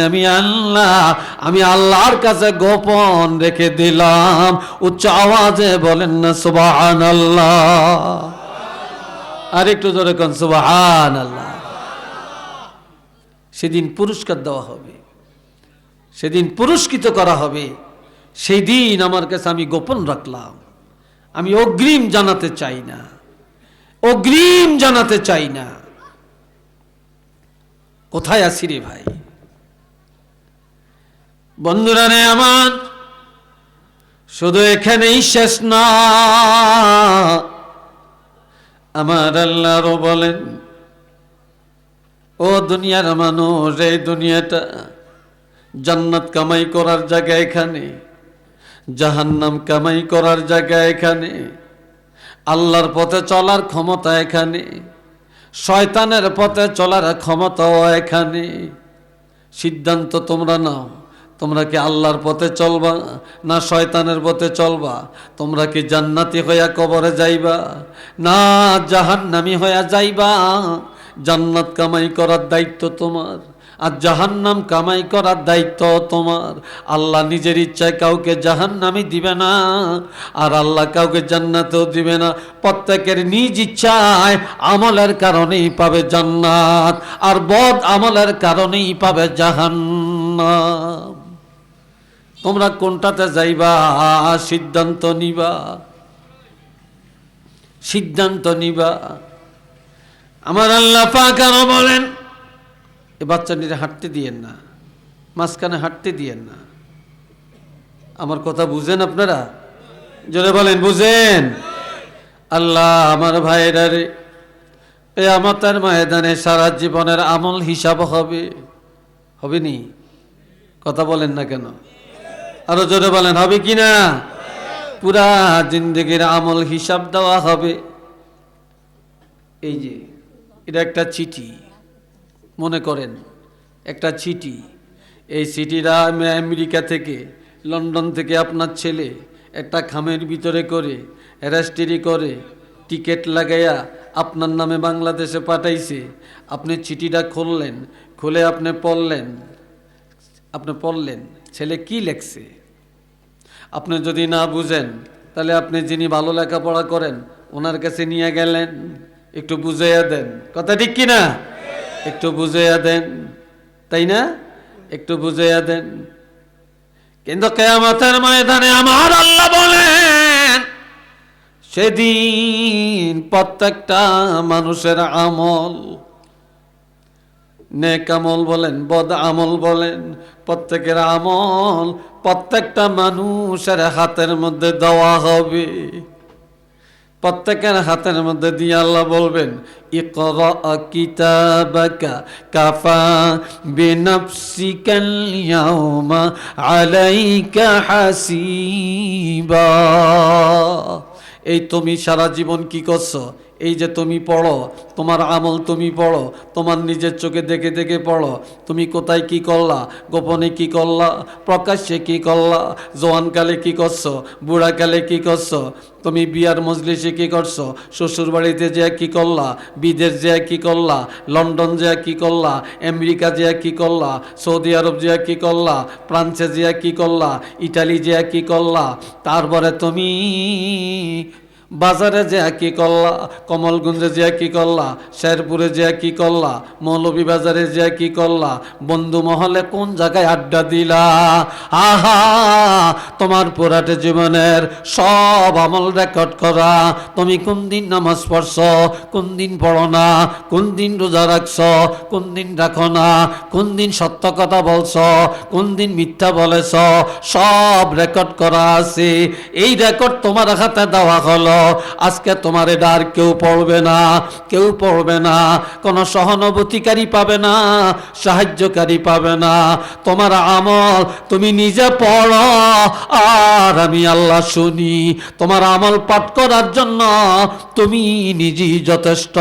আমি আল্লাহর কাছে গোপন রেখে দিলাম। উচ্চ আওয়াজে বলেন না সুবহানাল্লাহ। আর একটু জোরে কোন সুবহানাল্লাহ। সেদিন পুরস্কার দেওয়া হবে, সেদিন পুরস্কৃত করা হবে। সেই দিন আমার কাছে আমি গোপন রাখলাম, আমি অগ্রিম জানাতে চাই না, অগ্রিম জানাতে চাই না। কোথায় আছি রে ভাই? বন্ধুরা রে আমার, শুধু এখানেই শেষ না। আমার আল্লাহ আরো বলেন, ও দুনিয়ার মানুষ, এই দুনিয়াটা জান্নাত কামাই করার জায়গা এখানে, জাহান্নাম কামাই করার জায়গা এখানে, আল্লাহর পথে চলার ক্ষমতা এখানে, শয়তানের পথে চলার ক্ষমতাও এখানে। সিদ্ধান্ত তোমরা নাও, তোমরা কি আল্লাহর পথে চলবা না শয়তানের পথে চলবা? তোমরা কি জান্নাতি হইয়া কবরে যাইবা না জাহান্নামী হইয়া যাইবা? জান্নাত কামাই করার দায়িত্ব তোমার, আর জাহান্নাম কামাই করার দায়িত্ব তোমার। আল্লাহ নিজের ইচ্ছায় কাউকে জাহান্নামই দিবে না, আর আল্লাহ কাউকে জান্নাতেও দিবে না। প্রত্যেকের নিজ ইচ্ছায় আমলের কারণেই পাবে জান্নাত, আর বদ আমলের কারণেই পাবে জাহান্নাম। তোমরা কোনটাতে যাইবা সিদ্ধান্ত নিবা, সিদ্ধান্ত নিবা। আমার আল্লাহ পাক আরো বলেন, এ বাচ্চাটিকে হাঁটতে দিয়েন না, মাঝখানে হাঁটতে দিয়েন না। আমার কথা বুঝেন আপনারা? জোরে বলেন, বুঝেন? আল্লাহ আমার ভাইরা রে, এ আমাদের ময়দানে সারা জীবনের আমল হিসাব হবে, হবে নি? কথা বলেন না কেন? আরো জোরে বলেন, হবে কি না? পুরা জিন্দগির আমল হিসাব দেওয়া হবে। এই যে এটা একটা চিঠি, মনে করেন একটা চিঠি। এই চিঠিটা আমেরিকা থেকে, লন্ডন থেকে আপনার ছেলে একটা খামের ভিতরে করে রেজিস্ট্রি করে টিকিট লাগাইয়া আপনার নামে বাংলাদেশে পাঠাইছে। আপনি চিঠিটা খুললেন, খুলে আপনি পড়লেন ছেলে কি লেখছে। আপনি যদি না বুঝেন, তাহলে আপনি যিনি ভালো লেখাপড়া করেন ওনার কাছে নিয়ে গেলেন, একটু বুঝাইয়া দেন। কথা ঠিক কিনা? একটু বুঝাইয়া দেন, তাই না? একটু বুঝাইয়া দেন। কিন্তু কিয়ামতের ময়দানে আমার আল্লাহ বলেন, সেদিন প্রত্যেকটা মানুষের আমল, নেক আমল বলেন বদ আমল বলেন, প্রত্যেকের আমল প্রত্যেকটা মানুষের হাতের মধ্যে দেওয়া হবে। প্রত্যেকের হাতের মধ্যে দিয়ে আল্লাহ বলবেন, ইকরা কিতাবাকা কাফা বিনাফসিকাল ইয়াউমা আলাইকা হাসিবা। এই তুমি সারা জীবন কি করছো? এই যে তুমি পড়ো, তোমার আমল তুমি পড়ো, তোমার নিজের চোখে দেখে দেখে পড়ো। তুমি কোথায় কি করলা, গোপনে কি করলা, প্রকাশ্যে কি করলা, জওয়ানকালে কি করছো, বুড়াকালে কি করছো, তুমি বিয়ার মজলিসে কি করছো, শ্বশুর বাড়িতে যে কি করলা, বিদেশ যে কি করলা, লন্ডন যে কি করলা, আমেরিকা যে কি করলা, সৌদি আরব যে কি করলা, ফ্রান্সে যে কি করলা, ইটালি যে কি করলা, তারপরে তুমি বাজারে যে কি করলা, কমলগঞ্জে যে কি করলা, শেরপুরে যে কি করলা, মৌলভীবাজারে যে কি করলা, বন্ধু মহলে কোন জায়গায় আড্ডা দিলা। আহা, তোমার পুরাটে জীবনের সব আমল রেকর্ড করা। তুমি কোন দিন নামাজ পড়ছো, কোন দিন পড়ো না, কোন দিন রোজা রাখছো, কোন দিন রাখো না, কোন দিন সত্য কথা বলছো, কোন দিন মিথ্যা বলেছ, সব রেকর্ড করা আছে। এই রেকর্ড তোমার হাতে দেওয়া হলো। আজকে তোমার এটা আর কেউ পড়বে না, কেউ পড়বে না, কোনো সহানুভূতিকারী পাবে না, সাহায্যকারী পাবে না। তোমার আমল তুমি নিজে পড়ো, আর আমি আল্লাহ শুনি। তোমার আমল পাঠ করার জন্য তুমি নিজেই যথেষ্ট।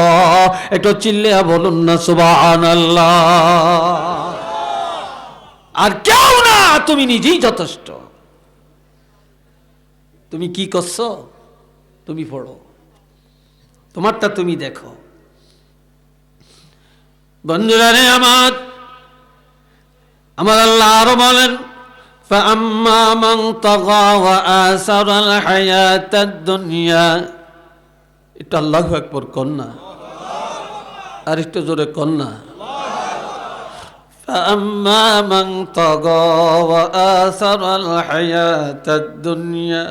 একটু চিল্লিয়া বলুন না সুবহানাল্লাহ। আর কেউ না, তুমি নিজেই যথেষ্ট। তুমি কি করছো তুমি পড়ো, তোমারটা তুমি দেখো। বন্ধুরা রে আমার আল্লাহ আরো বলেন, فأما من طغى وآثر الحياة الدنيا। এটা আল্লাহু আকবার কন্যা, আর একটু জোরে কন্যা। فأما من طغى وآثر الحياة الدنيا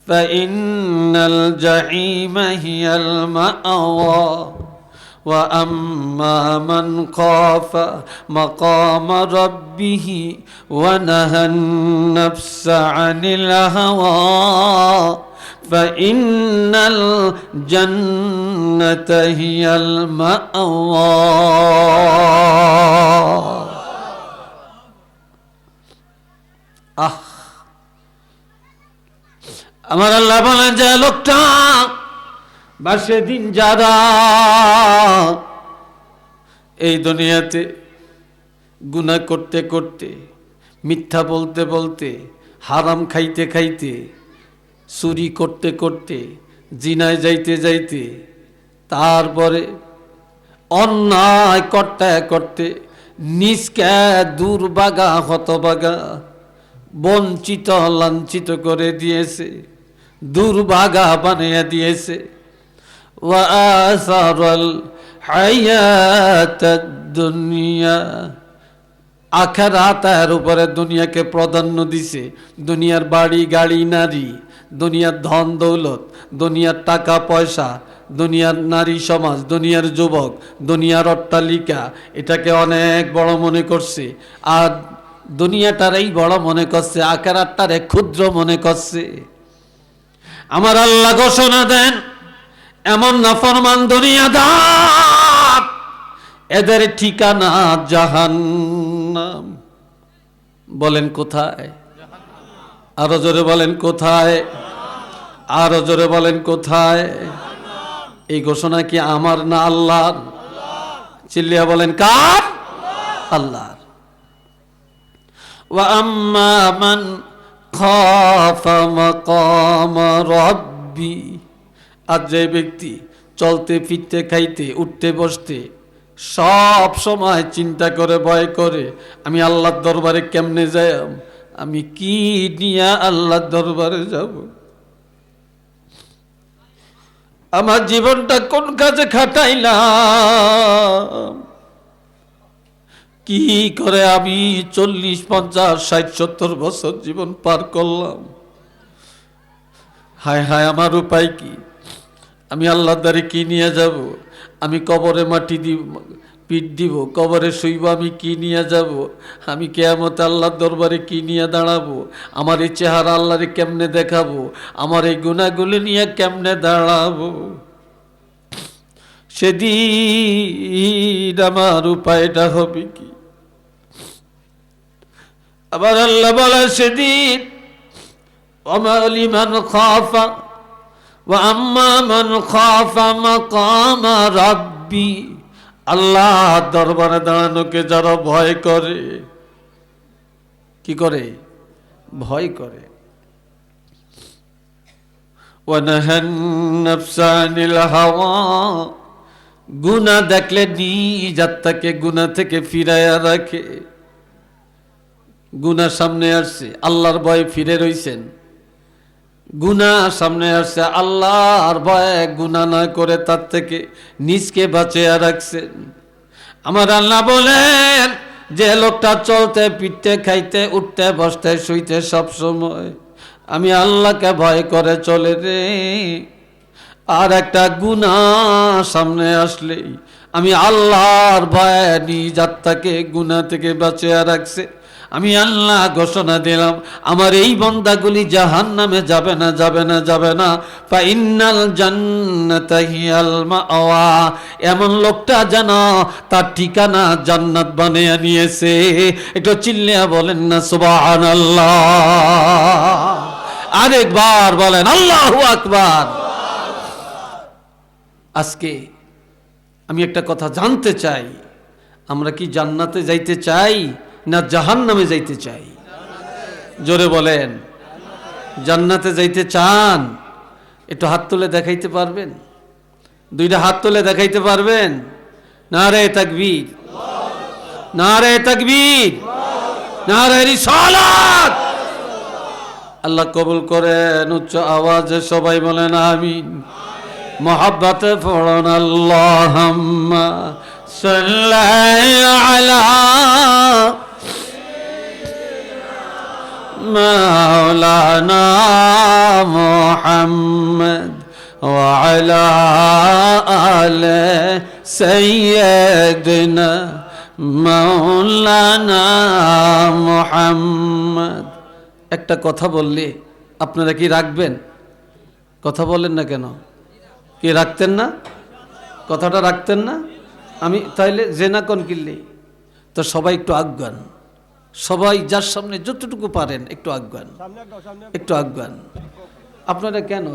فإن الجحيم هي المأوى وأما من خاف مقام ربه ونهى النفس عن الهوى فإن الجنة هي المأوى. আমার আল্লাহ বলেন যে লোকটা বা সেদিন যারা এই দুনিয়াতে গুনাহ করতে করতে, মিথ্যা বলতে বলতে, হারাম খাইতে খাইতে, চুরি করতে করতে, জিনায় যাইতে যাইতে, তারপরে অন্যায় করতে করতে নিজকে দুর্ভাগা হতভাগা বঞ্চিত লাঞ্ছিত করে দিয়েছে, দুর্ভাগা বানিয়ে দিয়েছে। ওয়া আসারাল হায়াতাদ দুনিয়া, আখিরাতের উপরে দুনিয়াকে প্রাধান্য দিছে। দুনিয়ার বাড়ি গাড়ি নারী, দুনিয়ার ধন দৌলত, দুনিয়ার টাকা পয়সা, দুনিয়ার নারী সমাজ, দুনিয়ার যুবক, দুনিয়ার অট্টালিকা, এটাকে অনেক বড় মনে করছে। আর দুনিয়াটারই বড় মনে করছে, আখিরাতটারে ক্ষুদ্র মনে করছে। আমার আল্লাহ ঘোষণা দেন, এমন নাফরমান দুনিয়াদার, এদের ঠিকানা জাহান্নাম। বলেন কোথায়? আরো জোরে বলেন কোথায়? আরো জোরে বলেন কোথায়? এই ঘোষণা কি আমার না আল্লাহর? চিল্লিয়া বলেন কার? আল্লাহর। ওয়া আম্মা মান খাফা মাকাম রাব্বি, আর যে ব্যক্তি চলতে ফিরতে খাইতে উঠতে বসতে সব সময় চিন্তা করে ভয় করে, আমি আল্লাহর দরবারে কেমনে যাই, আমি কি নিয়ে আল্লাহর দরবারে যাব, আমার জীবনটা কোন কাজে খাটাইলাম, কি করে আমি 40, 50, 60, 70 বছর জীবন পার করলাম। হায় হায়, আমার উপায় কি? আমি আল্লাহর দ্বারে কি নিয়ে যাব? আমি কবরে মাটি দিব, পিঠ দিব, কবরে শুইব, আমি কি নিয়ে যাব? আমি কিয়ামতে আল্লাহর দরবারে কি নিয়ে দাঁড়াবো? আমার এই চেহারা আল্লাহরে কেমনে দেখাবো? আমার এই গুনাহগুলো নিয়ে কেমনে দাঁড়াবো? সেদিন আমার উপায়টা হবে কি? আবার আল্লাহ বলে সেদিন, ওমা লিমান খাফা ওয়া আম্মা মান খাফা মাকাম রাব্বি, আল্লাহ দরবারে দাঁড়ানোকে যারা ভয় করে, কি করে? ভয় করে। ওয়া নাহান নাফসা আনিল হাওয়া, গুনাহ দেখলে নিজ আত্মাকে গুনাহ থেকে ফিরাইয়া রাখে। গুনাহ সামনে আসছে, আল্লাহর ভয়ে ফিরে রইছেন। গুনাহ সামনে আসছে, আল্লাহর ভয়ে গুনাহ না করে তার থেকে নিজকে বাঁচিয়ে রাখছেন। আমার আল্লাহ বলেন, যে লোকটা চলতে ফিরতে খাইতে উঠতে বসতে শুইতে সব সময় আমি আল্লাহকে ভয় করে চলে রে, আর একটা গুনাহ সামনে আসলেই আমি আল্লাহর ভয়ে নিজ আত্মাকে গুনাহ থেকে বাঁচিয়ে রাখছে। আমি আল্লাহ ঘোষণা দিলাম, আমার এই বান্দাগুলি জাহান্নামে যাবে না, যাবে না, যাবে না। ফাইন্নাল জান্নাতা হিয়াল মাওয়া, এমন লোকটা যেন তার ঠিকানা জান্নাত বানিয়ে নিয়েছে। একটু চিল্লিয়া বলেন না সুবহানাল্লাহ। আরেকবার বলেন আল্লাহু আকবার। আজকে আমি একটা কথা জানতে চাই, আমরা কি জান্নাতে যাইতে চাই না জাহান্নামে যাইতে চাই? জোরে বলেন। জান্নাতে যাইতে চান? একটু হাত তুলে দেখাইতে পারবেন? দুইটা হাত তুলে দেখাইতে পারবেন? নারে তাকবীর, নারে তাকবীর, নারে রিসালাত। আল্লাহ কবুল করেন। উচ্চ আওয়াজে সবাই বলেন আমিন। মোহাব্বতে পড়ুন আল্লাহুম্মা সাল্লি আলা মাওলানা মুহাম্মদ ওয়া আলা আলি সাইয়্যিদিনা মাওলানা মুহাম্মদ। একটা কথা বললে আপনারা কি রাখবেন? কথা বলেন না কেন? কি রাখতেন না? কথাটা রাখতেন না? আমি তাইলে জেনা কোন কিনলে তো সবাই একটু আজ্ঞান, সবাই যার সামনে যতটুকু পারেন একটু আজ্ঞান, একটু আজ্ঞান। আপনারা কেন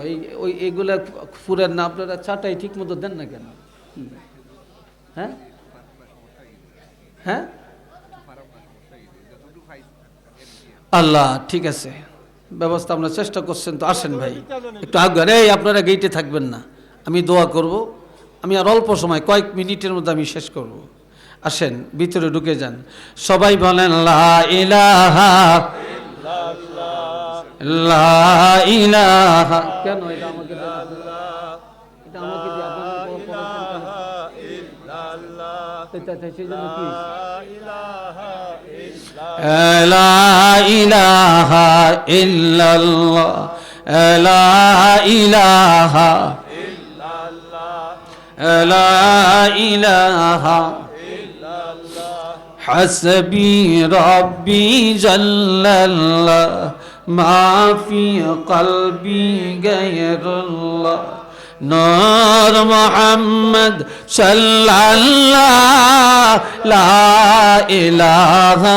এইগুলা ফুরেন না? আপনারা চাটাই ঠিক মতো দেন না কেন? হ্যাঁ হ্যাঁ, আল্লাহ ঠিক আছে, ব্যবস্থা আমরা চেষ্টা করছেন তো। আসেন ভাই একটু আজ্ঞান। এই আপনারা গেইটে থাকবেন না, আমি দোয়া করব। আমি আর অল্প সময়, কয়েক মিনিটের মধ্যে আমি শেষ করব। আসেন ভিতরে ঢুকে যান, সবাই বলেন লা ইলাহা লা ইলাহা। কেন এটা আমাকে দিয়ে সেই জন্য কি লা ইলাহা ইল্লাল্লাহ লা ইলাহা লা ইলাহা হাসবি রব্বি জাল্লাল্লাহ মা ফি কলবি গায়রুল্লাহ নূর মুহাম্মদ সাল্লাল্লাহ লা ইলাহা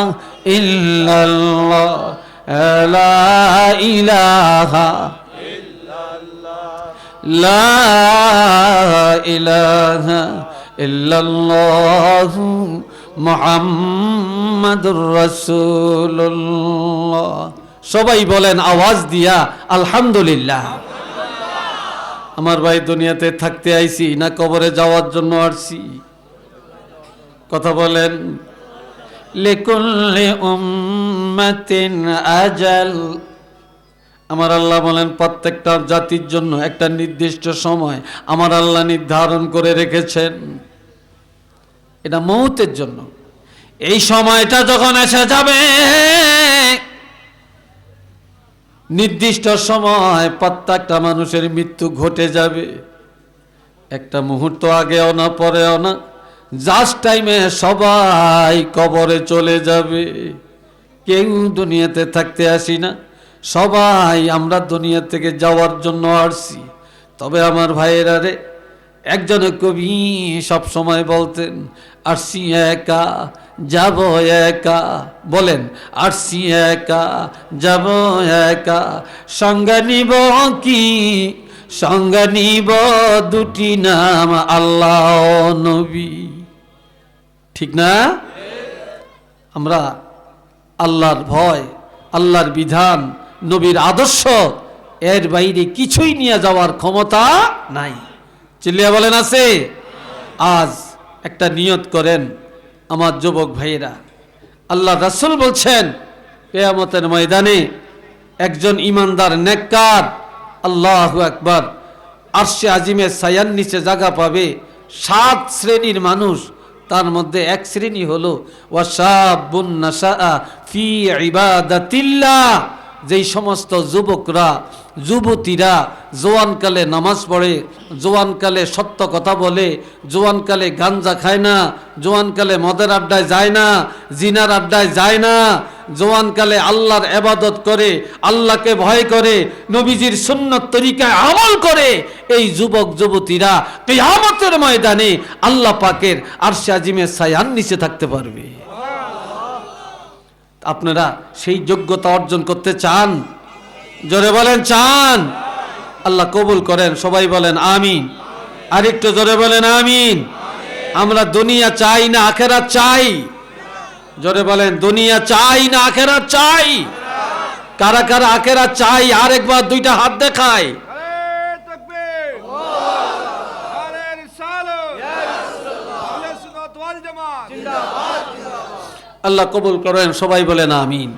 ইল্লাল্লাহ লা ইলাহা লা ইলাহা ইল্লাল্লাহু মুহাম্মাদুর রাসূলুল্লাহ। সবাই বলেন আওয়াজ দিয়া আলহামদুলিল্লাহ। আমার ভাই দুনিয়াতে থাকতে আইছি না কবরে যাওয়ার জন্য আসছি? কথা বলেন। লিকুল্লি উম্মাতিন আজাল। আমার আল্লাহ বলেন প্রত্যেকটা জাতির জন্য একটা নির্দিষ্ট সময় আমার আল্লাহ নির্ধারণ করে রেখেছেন, এটা মৌতের জন্য। এই সময়টা যখন এসে যাবে, নির্দিষ্ট সময় প্রত্যেকটা মানুষের মৃত্যু ঘটে যাবে। একটা মুহূর্ত আগেও না পরেও না, জাস্ট টাইমে সবাই কবরে চলে যাবে। কেউ দুনিয়াতে থাকতে আসি না, সবাই আমরা দুনিয়া থেকে যাওয়ার জন্য আসছি। তবে আমার ভাইয়েরা রে, একজন কবি সব সময় বলতেন আসছি একা যাব একা। বলেন আসছি একা যাব একা, সঙ্গে নিব কি সঙ্গে নিব দুটি নাম আল্লাহ নবী। ঠিক না? আমরা আল্লাহর ভয়, আল্লাহর বিধান, নবীর আদর্শ, এর বাইরে কিছুই নিয়ে যাওয়ার ক্ষমতা নাই। চিল্লিয়া বলেন আছে? আজ একটা নিয়ত করেন আমার যুবক ভাইয়েরা, আল্লাহ রাসূল বলছেন কিয়ামতের ময়দানে একজন ইমানদার নেককার, আল্লাহু আকবার, আরশে আজিমের ছায়ার নিচে জায়গা পাবে 7 শ্রেণীর মানুষ। তার মধ্যে এক শ্রেণী হলো ওয়াশাবুন নাশাআ ফি ইবাদাতিল্লাহ, যেই সমস্ত যুবকরা যুবতীরা জোয়ানকালে নামাজ পড়ে, জোয়ানকালে সত্য কথা বলে, জোয়ানকালে গাঞ্জা খায় না, জোয়ানকালে মদের আড্ডায় যায় না, জিনার আড্ডায় যায় না, জোয়ানকালে আল্লাহর ইবাদত করে, আল্লাহকে ভয় করে, নবীজির সুন্নত তরিকায় আমল করে। এই যুবক যুবতীরা কিয়ামতের ময়দানে আল্লাহ পাকের আরশে আজিমের ছায়ার নিচে থাকতে পারবে। আপনারা সেই যোগ্যতা অর্জন করতে চান? জোরে বলেন চান? আল্লাহ কবুল করেন। সবাই বলেন আমিন। আর একটু জোরে বলেন আমিন। আমরা দুনিয়া চাই না আখেরাত চাই? জোরে বলেন দুনিয়া চাই না আখেরাত চাই? কারা কারা আখেরাত চাই? আরেকবার দুইটা হাত দেখায়। আল্লাহ কবুল করেন। সবাই বলেন আমিন।